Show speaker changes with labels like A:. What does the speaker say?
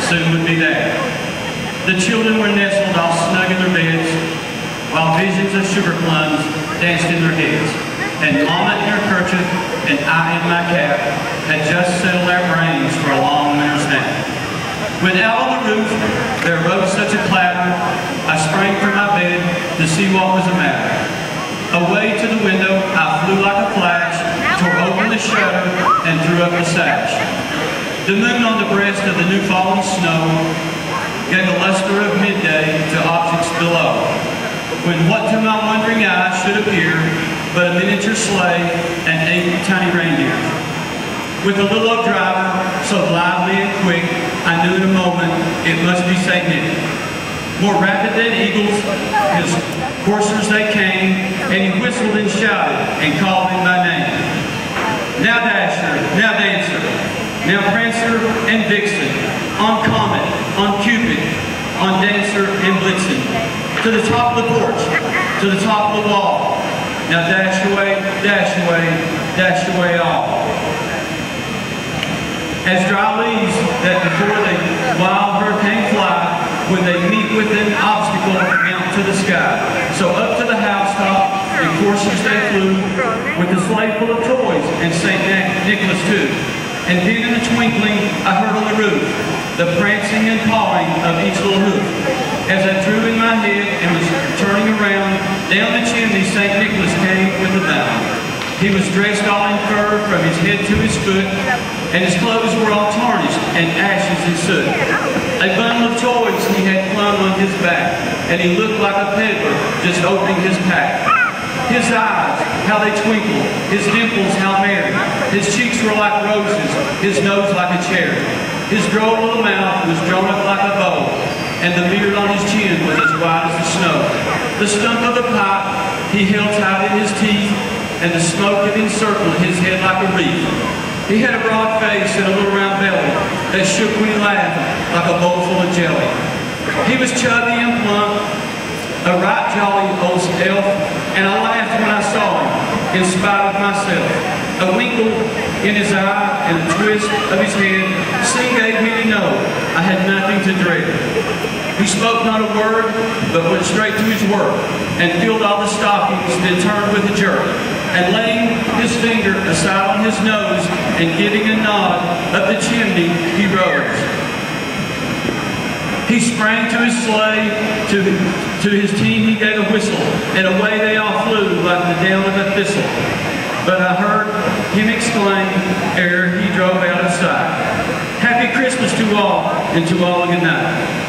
A: soon would be there. The children were nestled all snug in their beds, while visions of sugar plums danced in their heads. And Mama in her kerchief and I in my cap had just settled their brains for a long winter's nap. When out on the roof there rose such a clatter, I sprang from my bed to see what was the matter. Away to the window I flew like a flash, tore open the shutter and threw up the sash. The moon on the breast of the new fallen snow gave the luster of midday to objects below, when what to my wondering eye should appear but a miniature sleigh and 8 tiny reindeer. With a little old driver, so lively and quick, I knew in a moment it must be St. Nick. More rapid than eagles, his coursers they came, and he whistled and shouted and called me by name. Now Dasher, now Dancer, now Prancer and Vixen, on Comet, on Cupid, on Dancer and Blitzen, to the top of the porch, to the top of the wall. Now dash away all. As dry leaves that before the wild hurricane fly, when they meet with an obstacle, mount to the sky. So up to the housetop, in coursers they flew, with a sleigh full of toys, and St. Nicholas too. And then in a twinkling, I heard on the roof the prancing and pawing of each little hoof. As I drew in my head and was turning around, down the chimney St. Nicholas came with a bound. He was dressed all in fur from his head to his foot, and his clothes were all tarnished and ashes and soot. A bundle of toys he had flung on his back, and he looked like a peddler just opening his pack. His eyes, how they twinkled, his dimples, how merry. His cheeks were like roses, his nose like a cherry. His droll little mouth was drawn up like a bow, and the beard on his chin was as white as the snow. The stump of the pipe he held tight in his teeth, and the smoke had encircled his head like a wreath. He had a broad face and a little round belly that shook when he laughed like a bowl full of jelly. He was chubby and plump, a right jolly old elf, and I laughed when I saw him, in spite of myself. A winkle in his eye and a twist of his head soon gave me to know I had nothing to dread. He spoke not a word, but went straight to his work, and filled all the stockings, then turned with a jerk, and laying his finger aside on his nose, and giving a nod up the chimney, he rose. He sprang to his sleigh, to his team he gave a whistle, and away they all flew like the down of a thistle. But I heard him exclaim ere he drove out of sight, "Happy Christmas to all, and to all a good night."